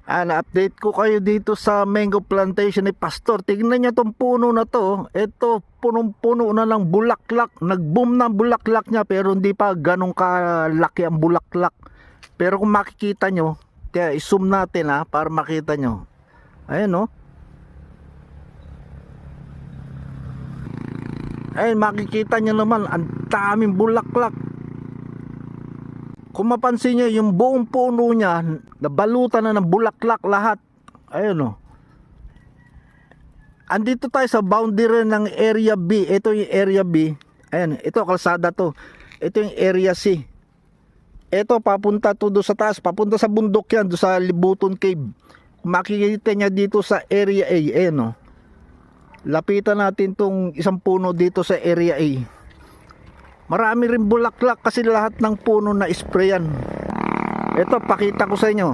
Na-update ko kayo dito sa mango plantation ni Pastor. Tignan nyo tong puno na to. Ito, punong-puno na ng bulaklak. Nag-boom na ang bulaklak niya, pero hindi pa ganun kalaki ang bulaklak. Pero kung makikita nyo, kaya i-zoom natin para makita nyo. Ayan, ayun, makikita nyo naman, ang daming bulaklak. Kung mapansin nyo, yung buong puno niya, nabalutan na ng bulaklak lahat. Ayun, andito tayo sa boundary ng area B. Ito yung area B. Ayan, ito kalsada to. Ito yung area C. Ito papunta to doon sa taas, papunta sa bundok yan, doon sa Libuton Cave. Makikita niya dito sa area A. Ayan, lapitan natin tong isang puno dito sa area A. Marami rin bulaklak kasi lahat ng puno na sprayan. Ito, pakita ko sa inyo.